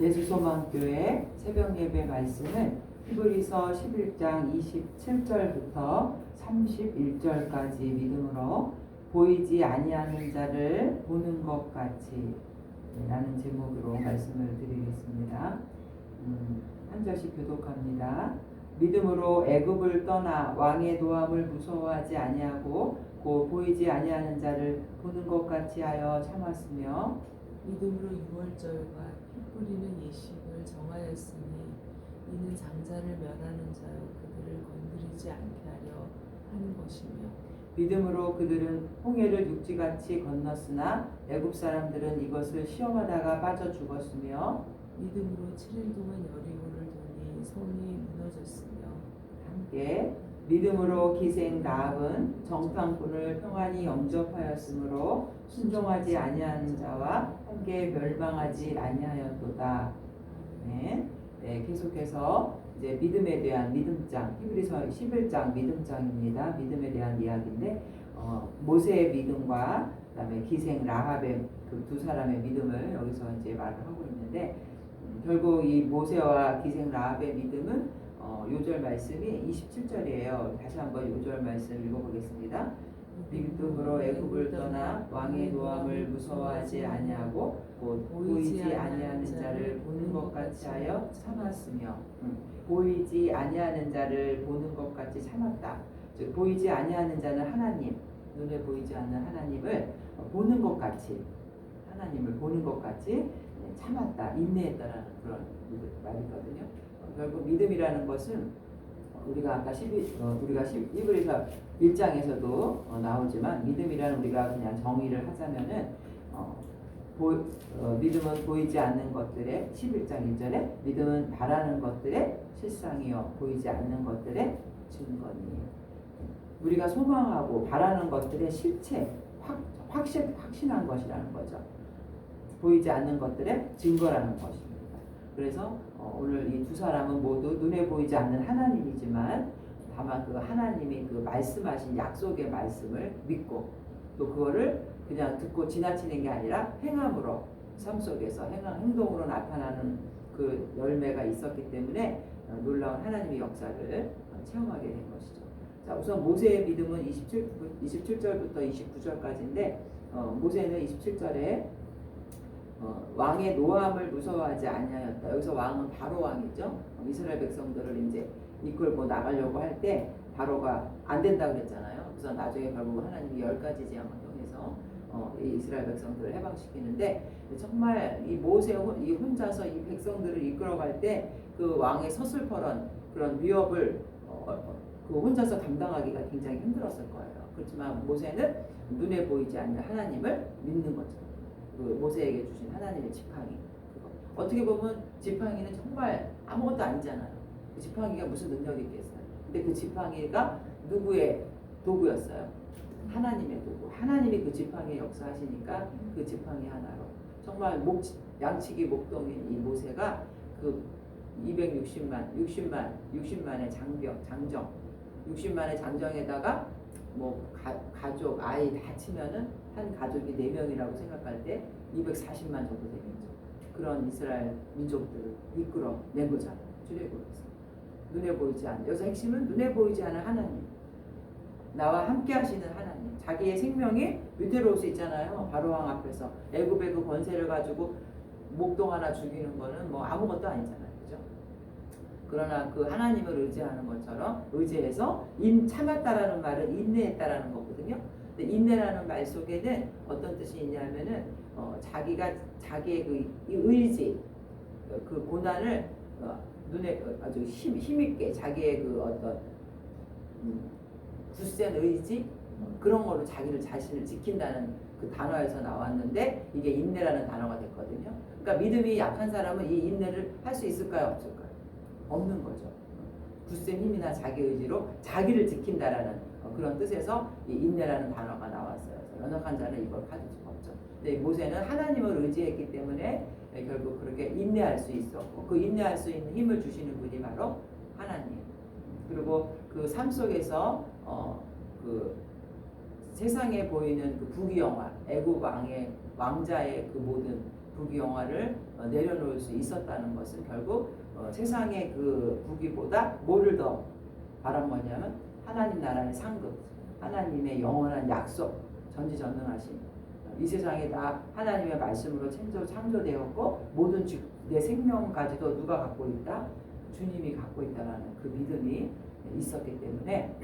예수소망교회 새벽 예배 말씀은 히브리서 11장 27절부터 31절까지 믿음으로 보이지 아니하는 자를 보는 것 같이 라는 제목으로 말씀을 드리겠습니다. 한 절씩 교독합니다. 믿음으로 애굽을 떠나 왕의 노함을 무서워하지 아니하고 곧 보이지 아니하는 자를 보는 것 같이 하여 참았으며 믿음으로 유월절과 피 뿌리는 예식을 정하였으니 이는 장자를 멸하는 자여 그들을 건드리지 않게 하려 하는 것이며 믿음으로 그들은 홍해를 육지같이 건넜으나 애굽 사람들은 이것을 시험하다가 빠져 죽었으며 믿음으로 7일 동안 여리고를 도니 성이 무너졌으며 함께 믿음으로 기생 라합은 정탐꾼을 평안히 영접하였으므로 순종하지 아니하는 자와 함께 멸망하지 아니하였도다. 네, 계속해서 이제 믿음에 대한 믿음장, 히브리서 11장 믿음장입니다. 믿음에 대한 이야기인데 모세의 믿음과 그다음에 기생 라합의 그 두 사람의 믿음을 여기서 이제 말을 하고 있는데 결국 이 모세와 기생 라합의 믿음은 요절 말씀이 27절이에요. 다시 한번 요절 말씀 읽어보겠습니다. 믿음으로 애굽을 떠나 왕의 노함을 무서워하지 아니하고 곧 보이지 아니하는 자를 보는 것 같이 하여 참았으며 보이지 아니하는 자를 보는 것 같이 참았다. 즉 보이지 아니하는 자는 하나님, 눈에 보이지 않는 하나님을 보는 것 같이 하나님을 보는 것 같이 참았다, 인내했다라는 그런 말이거든요. 결국 믿음이라는 것은 우리가 아까 히브리서 1장에서도 나오지만 믿음이라는 우리가 그냥 정의를 하자면은 믿음은 보이지 않는 것들의 11장 1절에 믿음은 바라는 것들의 실상이요 보이지 않는 것들의 증거니. 우리가 소망하고 바라는 것들의 실체, 확신한 것이라는 거죠. 보이지 않는 것들의 증거라는 것입니다. 그래서 오늘 이 두 사람은 모두 눈에 보이지 않는 하나님이지만 다만 그 하나님이 그 말씀하신 약속의 말씀을 믿고 또 그거를 그냥 듣고 지나치는 게 아니라 행함으로 삶 속에서 행동으로 나타나는 그 열매가 있었기 때문에 놀라운 하나님의 역사를 체험하게 된 것이죠. 자, 우선 모세의 믿음은 27절부터 29절까지인데 모세는 27절에 왕의 노함을 무서워하지 아니하였다. 여기서 왕은 바로 왕이죠. 이스라엘 백성들을 이제 이끌고 나가려고 할 때 바로가 안 된다고 그랬잖아요. 그래서 나중에 결국 하나님이 10가지 재앙을 통해서 이 이스라엘 백성들을 해방시키는데 정말 이 모세 이 혼자서 이 백성들을 이끌어갈 때 그 왕의 서슬퍼런 그런 위협을 그 혼자서 감당하기가 굉장히 힘들었을 거예요. 그렇지만 모세는 눈에 보이지 않는 하나님을 믿는 거죠. 그 모세에게 주신 하나님의 지팡이. 어떻게 보면 지팡이는 정말 아무것도 아니잖아요. 그 지팡이가 무슨 능력이 있겠어요. 근데 그 지팡이가 누구의 도구였어요? 하나님의 도구. 하나님이 그 지팡이에 역사하시니까 그 지팡이 하나로 정말 양치기 목동인 이 모세가 그 60만의 장정 60만의 장정에다가 뭐 가족 아이 다 치면은 한 가족이 4명이라고 생각할 때 240만 정도 되겠죠. 그런 이스라엘 민족들을 이끌어 내고자 출애굽했어요. 눈에 보이지 않는, 여기서 핵심은 눈에 보이지 않는 하나님, 나와 함께 하시는 하나님. 자기의 생명이 위태로울 수 있잖아요. 바로왕 앞에서 애굽의 그 권세를 가지고 목동 하나 죽이는 거는 뭐 아무것도 아니잖아요. 그죠? 그러나 그 하나님을 의지하는 것처럼 의지해서 참았다라는 말은 인내했다라는 거거든요. 근데 인내라는 말 속에는 어떤 뜻이 있냐면은 자기가 자기의 그 의지, 그 고난을 눈에 아주 힘있게 자기의 그 어떤 굳센 의지 그런 걸로 자신을 지킨다는 그 단어에서 나왔는데 이게 인내라는 단어가 됐거든요. 그러니까 믿음이 약한 사람은 이 인내를 할 수 있을까요, 없을까요? 없는 거죠. 굳센 힘이나 자기 의지로 자기를 지킨다라는 그런 뜻에서 이 인내라는 단어가 나왔어요. 연약한 자는 이걸 가질 수가 없죠. 근데 모세는 하나님을 의지했기 때문에 결국 그렇게 인내할 수 있었고 그 인내할 수 있는 힘을 주시는 분이 바로 하나님. 그리고 그 삶 속에서 그 세상에 보이는 그 부귀영화, 애굽 왕의 왕자의 그 모든 부귀영화를 내려놓을 수 있었다는 것은 결국 세상의 그 부귀보다 뭐를 더 바란 거냐면 하나님 나라의 상급, 하나님의 영원한 약속, 전지전능하심. 이 세상에 다 하나님의 말씀으로 창조되었고 모든 내 생명까지도 누가 갖고 있다? 주님이 갖고 있다라는 그 믿음이 있었기 때문에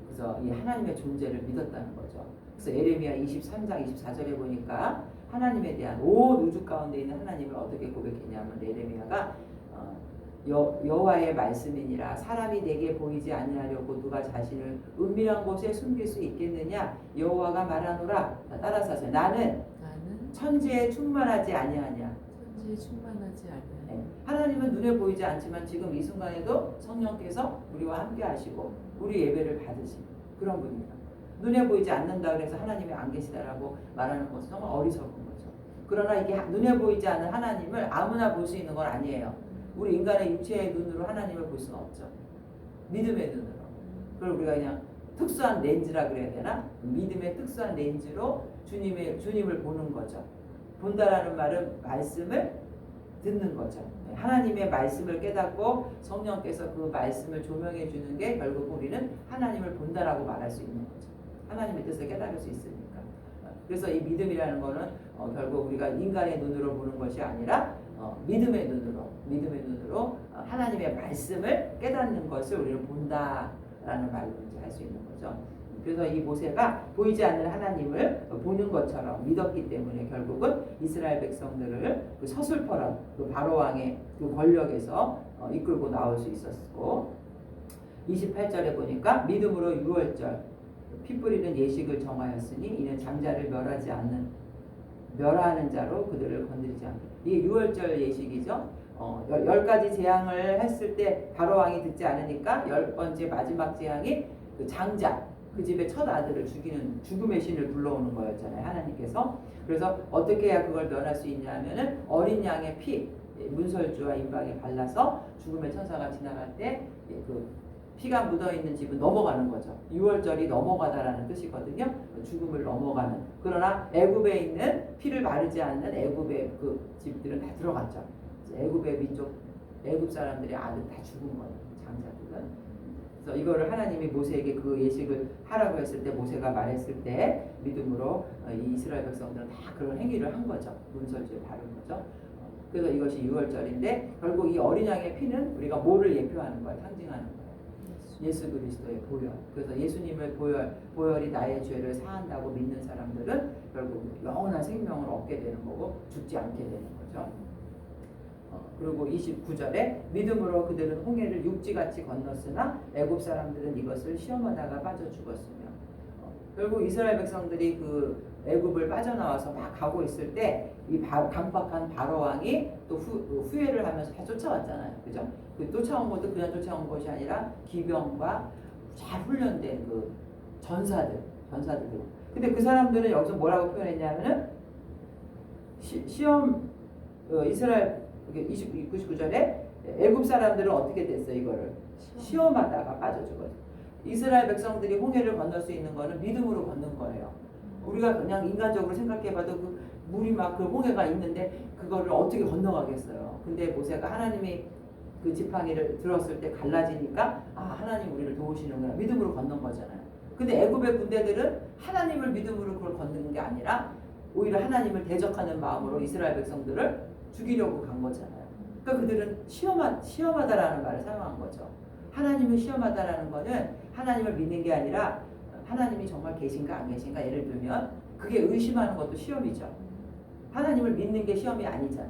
그래서 이 하나님의 존재를 믿었다는 거죠. 그래서 예레미야 23장 24절에 보니까 하나님에 대한 온 우주 가운데 있는 하나님을 어떻게 고백했냐면 예레미야가 여호와의 말씀이니라 사람이 내게 보이지 아니하려고 누가 자신을 은밀한 곳에 숨길 수 있겠느냐 여호와가 말하노라. 따라서 하세요. 나는 천지에 충만하지 아니하냐. 천지에 충만하지 아니하냐. 하나님은 눈에 보이지 않지만 지금 이 순간에도 성령께서 우리와 함께 하시고 우리 예배를 받으신 그런 분입니다. 눈에 보이지 않는다 그래서 하나님이 안 계시다라고 말하는 것은 정말 어리석은 거죠. 그러나 이게 눈에 보이지 않는 하나님을 아무나 볼 수 있는 건 아니에요. 우리 인간의 육체의 눈으로 하나님을 볼 수는 없죠. 믿음의 눈으로. 그걸 우리가 그냥 특수한 렌즈라 그래야 되나? 믿음의 특수한 렌즈로 주님을 보는 거죠. 본다라는 말은 말씀을 듣는 거죠. 하나님의 말씀을 깨닫고 성령께서 그 말씀을 조명해 주는 게 결국 우리는 하나님을 본다라고 말할 수 있는 거죠. 하나님의 뜻을 깨달을 수 있으니까. 그래서 이 믿음이라는 거는 결국 우리가 인간의 눈으로 보는 것이 아니라 믿음의 눈으로 하나님의 말씀을 깨닫는 것을 우리는 본다라는 말로 이제 할 수 있는 거죠. 그래서 이 모세가 보이지 않는 하나님을 보는 것처럼 믿었기 때문에 결국은 이스라엘 백성들을 그 서슬퍼런 그 바로 왕의 그 권력에서 이끌고 나올 수 있었고 28절에 보니까 믿음으로 유월절 피 뿌리는 예식을 정하였으니 이는 장자를 멸하는 자로 그들을 건드리지 않게. 이게 유월절 예식이죠. 10가지 재앙을 했을 때 바로 왕이 듣지 않으니까 10번째 마지막 재앙이 그 장자 그 집의 첫 아들을 죽이는 죽음의 신을 불러오는 거였잖아요. 하나님께서. 그래서 어떻게 해야 그걸 면할 수 있냐면은 어린 양의 피 문설주와 임방에 발라서 죽음의 천사가 지나갈 때 그 피가 묻어있는 집은 넘어가는 거죠. 6월절이 넘어가다라는 뜻이거든요. 죽음을 넘어가는. 그러나 애굽에 있는 피를 바르지 않는 애굽의 그 집들은 다 들어갔죠. 애굽의 민족, 애굽 사람들의 아들 다 죽은 거예요. 장자들은. 그래서 이거를 하나님이 모세에게 그 예식을 하라고 했을 때 모세가 말했을 때 믿음으로 이 이스라엘 백성들은 다 그런 행위를 한 거죠. 문설주에 바른 거죠. 그래서 이것이 6월절인데 결국 이 어린 양의 피는 우리가 뭐를 예표하는 거예요? 상징하는 거예요. 예수 그리스도의 보혈. 그래서 예수님의 보혈이 나의 죄를 사한다고 믿는 사람들은 결국 영원한 생명을 얻게 되는 거고 죽지 않게 되는 거죠. 그리고 29절에 믿음으로 그들은 홍해를 육지같이 건넜으나 애굽 사람들은 이것을 시험하다가 빠져 죽었으며 결국 이스라엘 백성들이 그 애굽을 빠져나와서 막 가고 있을 때 이 강박한 바로 왕이 또 후회를 하면서 다 쫓아왔잖아요. 그죠? 그 쫓아온 것도 그냥 쫓아온 것이 아니라 기병과 잘 훈련된 그 전사들. 근데 그 사람들은 여기서 뭐라고 표현했냐면은 이스라엘 99절에 애굽 사람들은 어떻게 됐어요? 이거를 시험하다가 빠져 죽었어요. 이스라엘 백성들이 홍해를 건널 수 있는 거는 믿음으로 걷는 거예요. 우리가 그냥 인간적으로 생각해봐도 그 물이 막 그 홍해가 있는데 그거를 어떻게 건너가겠어요. 근데 모세가 하나님이 그 지팡이를 들었을 때 갈라지니까 하나님 우리를 도우시는구나. 믿음으로 건넌 거잖아요. 근데 애굽의 군대들은 하나님을 믿음으로 그걸 걷는 게 아니라 오히려 하나님을 대적하는 마음으로 이스라엘 백성들을 죽이려고 간 거잖아요. 그러니까 그들은 시험하다라는 말을 사용한 거죠. 하나님을 시험하다라는 거는 하나님을 믿는 게 아니라 하나님이 정말 계신가 안 계신가 예를 들면 그게 의심하는 것도 시험이죠. 하나님을 믿는 게 시험이 아니잖아.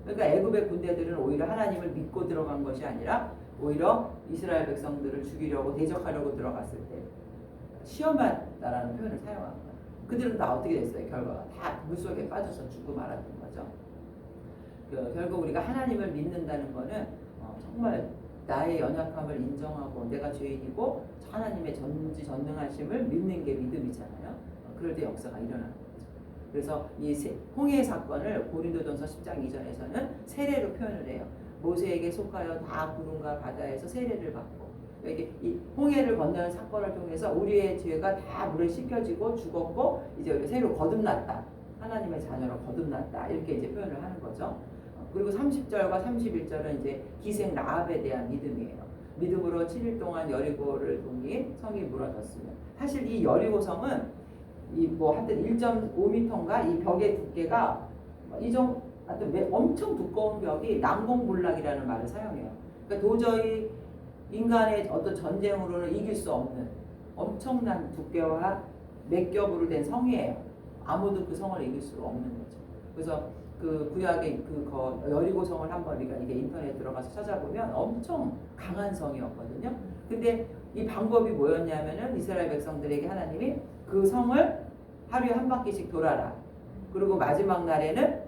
그러니까 애굽의 군대들은 오히려 하나님을 믿고 들어간 것이 아니라 오히려 이스라엘 백성들을 죽이려고 대적하려고 들어갔을 때 시험하다라는 표현을 사용한 거야. 그들은 다 어떻게 됐어요? 결과가 다 물속에 빠져서 죽고 말았던 거죠. 결국 우리가 하나님을 믿는다는 거는 정말 나의 연약함을 인정하고 내가 죄인이고 하나님의 전지전능하심을 믿는 게 믿음이잖아요. 그럴 때 역사가 일어나는 거죠. 그래서 이 홍해 사건을 고린도전서 10장 2절에서는 세례로 표현을 해요. 모세에게 속하여 다 구름과 바다에서 세례를 받고 이게 이 홍해를 건너는 사건을 통해서 우리의 죄가 다 물에 씻겨지고 죽었고 이제 우리 새로 거듭났다. 하나님의 자녀로 거듭났다. 이렇게 이제 표현을 하는 거죠. 그리고 30절과 31절은 이제 기생 라합에 대한 믿음이에요. 믿음으로 7일 동안 여리고를 동이 성이 무너졌으며, 사실 이 여리고 성은 이 뭐 하여튼 1.5m인가 이 벽의 두께가 하여튼 엄청 두꺼운 벽이 난공불락이라는 말을 사용해요. 그러니까 도저히 인간의 어떤 전쟁으로는 이길 수 없는 엄청난 두께와 맥겹으로 된 성이에요. 아무도 그 성을 이길 수가 없는 거죠. 그래서 그 구약의 여리고 성을 한번 우리가 이게 인터넷에 들어가서 찾아보면 엄청 강한 성이었거든요. 근데 이 방법이 뭐였냐면은 이스라엘 백성들에게 하나님이 그 성을 하루에 한 바퀴씩 돌아라. 그리고 마지막 날에는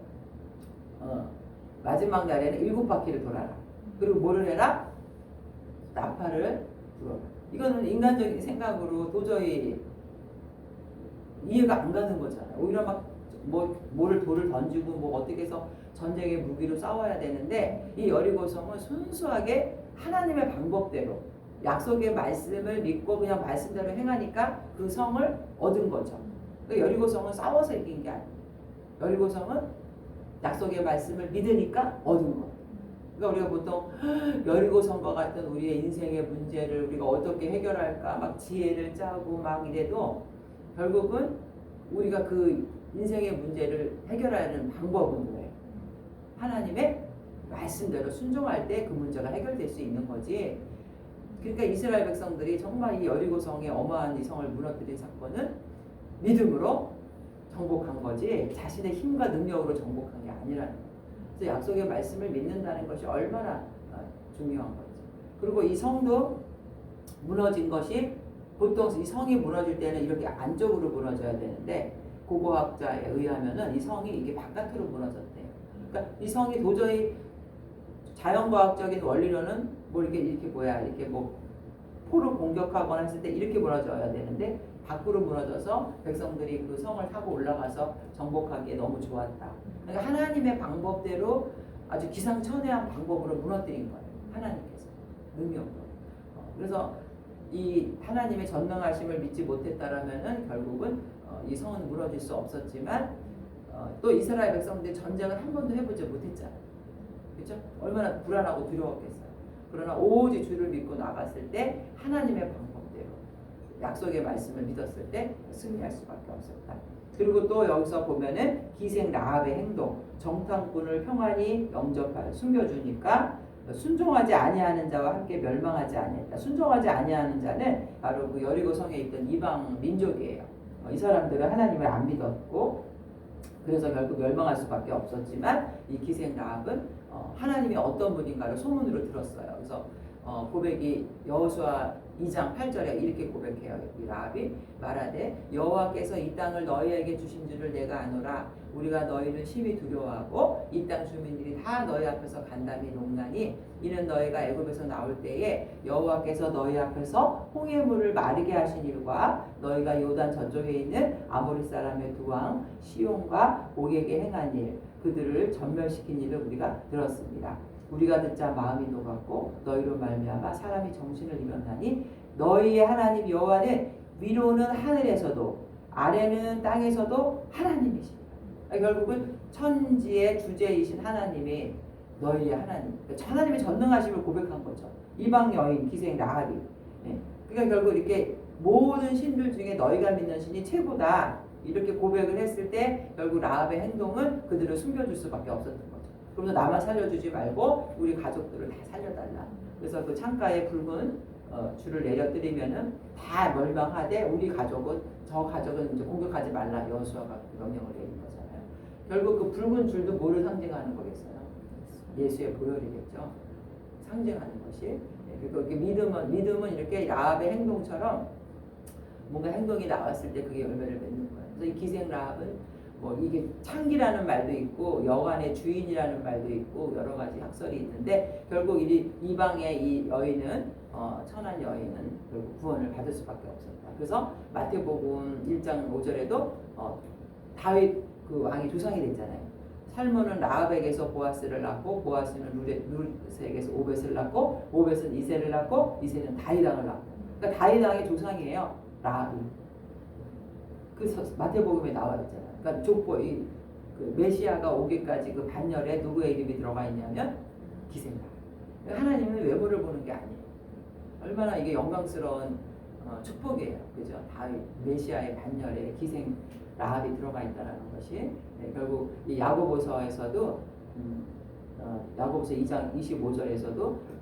7바퀴를 돌아라. 그리고 뭐를 해라? 나팔을 불어라. 이거는 인간적인 생각으로 도저히 이해가 안 가는 거잖아요. 오히려 막 돌을 던지고 뭐 어떻게 해서 전쟁의 무기로 싸워야 되는데, 이 여리고성은 순수하게 하나님의 방법대로 약속의 말씀을 믿고 그냥 말씀대로 행하니까 그 성을 얻은 거죠. 그러니까 여리고성은 싸워서 이긴 게 아니에요. 여리고성은 약속의 말씀을 믿으니까 얻은 거예요. 그러니까 우리가 보통 여리고성과 같은 우리의 인생의 문제를 우리가 어떻게 해결할까 막 지혜를 짜고 막 이래도 결국은 우리가 그 인생의 문제를 해결하는 방법은 뭐예요? 하나님의 말씀대로 순종할 때 그 문제가 해결될 수 있는 거지. 그러니까 이스라엘 백성들이 정말 이 여리고성의 어마한 이 성을 무너뜨린 사건은 믿음으로 정복한 거지 자신의 힘과 능력으로 정복한 게 아니라는 거예요. 그래서 약속의 말씀을 믿는다는 것이 얼마나 중요한 거죠. 그리고 이 성도 무너진 것이 보통 이 성이 무너질 때는 이렇게 안쪽으로 무너져야 되는데, 고고학자에 의하면은 이 성이 이게 바깥으로 무너졌대요. 그러니까 이 성이 도저히 자연과학적인 원리로는 이렇게 뭐 포로 공격하거나 했을 때 이렇게 무너져야 되는데 밖으로 무너져서 백성들이 그 성을 타고 올라가서 정복하기에 너무 좋았다. 그러니까 하나님의 방법대로 아주 기상천외한 방법으로 무너뜨린 거예요. 하나님께서 능력으로. 그래서 이 하나님의 전능하심을 믿지 못했다라면은 결국은 이 성은 무너질 수 없었지만, 또 이스라엘 백성들이 전쟁을 한 번도 해보지 못했잖아요. 그렇죠? 얼마나 불안하고 두려웠겠어요. 그러나 오직 주를 믿고 나갔을 때 하나님의 방법대로 약속의 말씀을 믿었을 때 승리할 수밖에 없었다. 그리고 또 여기서 보면은 기생 라합의 행동, 정탐꾼을 평안히 영접하여 숨겨주니까 순종하지 아니하는 자와 함께 멸망하지 아니했다. 순종하지 아니하는 자는 바로 그 여리고 성에 있던 이방 민족이에요. 이 사람들은 하나님을 안 믿었고 그래서 결국 멸망할 수밖에 없었지만, 이 기생 라합은 하나님이 어떤 분인가를 소문으로 들었어요. 그래서 고백이 여호수아 2장 8절에 이렇게 고백해요. 이 라합이 말하되 여호와께서 이 땅을 너희에게 주신 줄을 내가 아노라. 우리가 너희를 심히 두려워하고 이 땅 주민들이 다 너희 앞에서 간담이 녹나니 이는 너희가 애굽에서 나올 때에 여호와께서 너희 앞에서 홍해물을 마르게 하신 일과 너희가 요단 저쪽에 있는 아모리 사람의 두 왕 시온과 옥에게 행한 일, 그들을 전멸시킨 일을 우리가 들었습니다. 우리가 듣자 마음이 녹았고 너희로 말미암아 사람이 정신을 잃었나니 너희의 하나님 여호와는 위로는 하늘에서도 아래는 땅에서도 하나님이십니다. 결국은 천지의 주제이신 하나님이 너희의 하나님, 하나님의 전능하심을 고백한 거죠. 이방 여인 기생 라합이. 그러니까 결국 이렇게 모든 신들 중에 너희가 믿는 신이 최고다 이렇게 고백을 했을 때 결국 라합의 행동은 그들을 숨겨줄 수밖에 없었던 거죠. 그러면서 나만 살려주지 말고 우리 가족들을 다 살려달라. 그래서 그 창가에 붉은 줄을 내려뜨리면은 다 멸망하되 우리 가족은 저 가족은 이제 공격하지 말라. 여호수아가 명령을 내린 거잖아요. 결국 그 붉은 줄도 뭐를 상징하는 거겠어요? 예수의 보혈이겠죠. 상징하는 것이. 그리고 이렇게 믿음은 이렇게 라합의 행동처럼 뭔가 행동이 나왔을 때 그게 열매를 맺는 거예요. 그래서 이 기생 라합은 뭐 이게 창기라는 말도 있고 여관의 주인이라는 말도 있고 여러 가지 학설이 있는데 결국 이방의 이 여인은 천한 여인은 결국 구원을 받을 수밖에 없었다. 그래서 마태복음 1장 5절에도 다윗 그 왕이 조상이 됐잖아요. 살몬은 라합에게서 보아스를 낳고 보아스는 룻에게서 오벳을 낳고 오벳은 이새를 낳고 이새는 다윗 왕을 낳고, 그러니까 다윗 왕의 조상이에요. 라합이. 그 마태복음에 나와 있잖아요. 그러니까 족보 그 메시아가 오기까지 그 반열에 누구의 이름이 들어가 있냐면 기생라. 하나님은 외모를 보는 게 아니에요. 얼마나 이게 영광스러운 축복이에요. 그죠? 다윗 메시아의 반열에 기생 라합이 들어가 있다는 것이 결국 이 야고보서에서도 야고보서 2장 25절에서도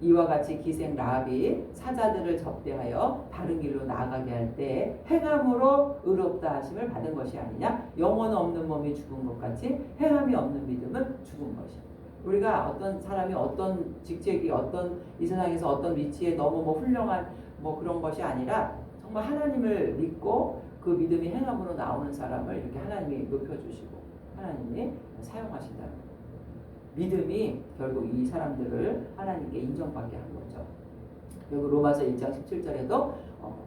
이와 같이 기생 라합이 사자들을 접대하여 바른 길로 나아가게 할 때 행함으로 의롭다 하심을 받은 것이 아니냐. 영혼 없는 몸이 죽은 것 같이 행함이 없는 믿음은 죽은 것이야. 우리가 어떤 사람이 어떤 직책이 어떤 이 세상에서 어떤 위치에 너무 뭐 훌륭한 뭐 그런 것이 아니라 정말 하나님을 믿고 그 믿음이 행함으로 나오는 사람을 이렇게 하나님이 높여주시고 하나님이 사용하신다는 거예요. 믿음이 결국 이 사람들을 하나님께 인정받게 한 거죠. 그리고 로마서 1장 17절에도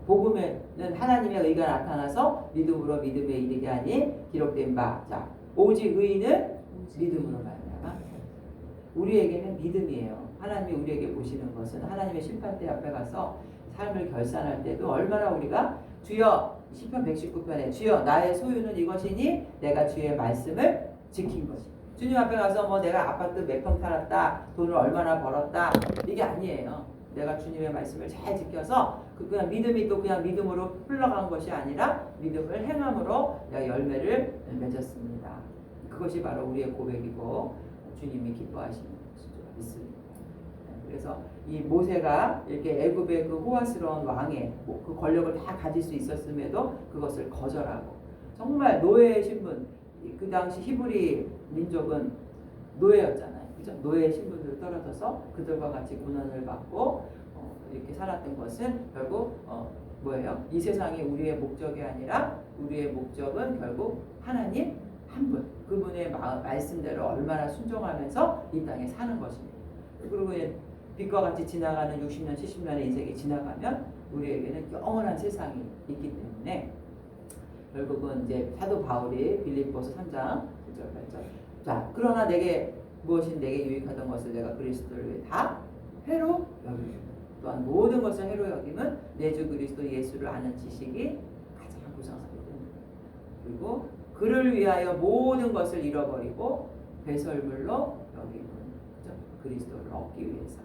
복음에는 하나님의 의가 나타나서 믿음으로 믿음에 이르게 하니 기록된 바. 자, 오직 의인은 믿음으로 말미암아. 우리에게는 믿음이에요. 하나님이 우리에게 보시는 것은 하나님의 심판대 앞에 가서 삶을 결산할 때도 얼마나 우리가 주여 시편 119편에 주여 나의 소유는 이것이니 내가 주의 말씀을 지킨 것이. 주님 앞에 가서 뭐 내가 아파트 몇 평 살았다, 돈을 얼마나 벌었다 이게 아니에요. 내가 주님의 말씀을 잘 지켜서 그냥 믿음이 또 그냥 믿음으로 흘러간 것이 아니라 믿음을 행함으로 내가 열매를 맺었습니다. 그것이 바로 우리의 고백이고 주님이 기뻐하시는 것이죠. 믿습니다. 그래서 이 모세가 이렇게 애굽의 그 호화스러운 왕의 그 권력을 다 가질 수 있었음에도 그것을 거절하고 정말 노예의 신분, 그 당시 히브리 민족은 노예였잖아요. 그죠? 노예의 신분으로 떨어져서 그들과 같이 고난을 받고 이렇게 살았던 것은 결국 뭐예요? 이 세상이 우리의 목적이 아니라 우리의 목적은 결국 하나님 한 분, 그분의 말씀대로 얼마나 순종하면서 이 땅에 사는 것입니다. 그리고 빛과 같이 지나가는 60년, 70년의 인생이 지나가면 우리에게는 영원한 세상이 있기 때문에 결국은 이제 사도 바울이 빌립보서 3장 7절 8절. 자, 그러나 내게 무엇인 내게 유익하던 것을 내가 그리스도를 위해 다 해로 여기고 또한 모든 것을 해로 여김은 내 주 그리스도 예수를 아는 지식이 가장 구성하거든. 그리고 그를 위하여 모든 것을 잃어버리고 배설물로 여기는 그리스도를 얻기 위해서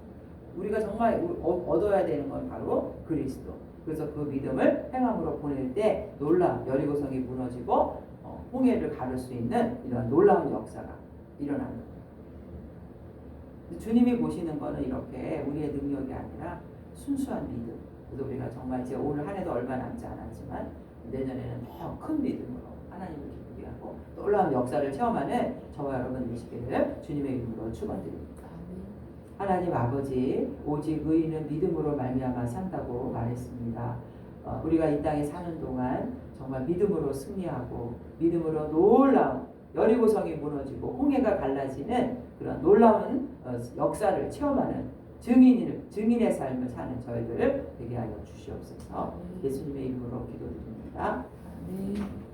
우리가 정말 얻어야 되는 건 바로 그리스도. 그래서 그 믿음을 행함으로 보낼 때 여리고성이 무너지고 홍해를 가를 수 있는 이런 놀라운 역사가 일어나는 거예요. 주님이 보시는 거는 이렇게 우리의 능력이 아니라 순수한 믿음. 그래서 우리가 정말 이제 오늘 한 해도 얼마 남지 않았지만 내년에는 더 큰 믿음으로 하나님을 기쁘게 하고 놀라운 역사를 체험하는 저와 여러분 되시기를 주님의 이름으로 축원드립니다. 하나님 아버지, 오직 의인은 믿음으로 말미암아 산다고 말했습니다. 우리가 이 땅에 사는 동안 정말 믿음으로 승리하고 믿음으로 놀라운 여리고성이 무너지고 홍해가 갈라지는 그런 놀라운 역사를 체험하는 증인의 삶을 사는 저희들 되게 하여 주시옵소서. 예수님의 이름으로 기도드립니다. 아멘.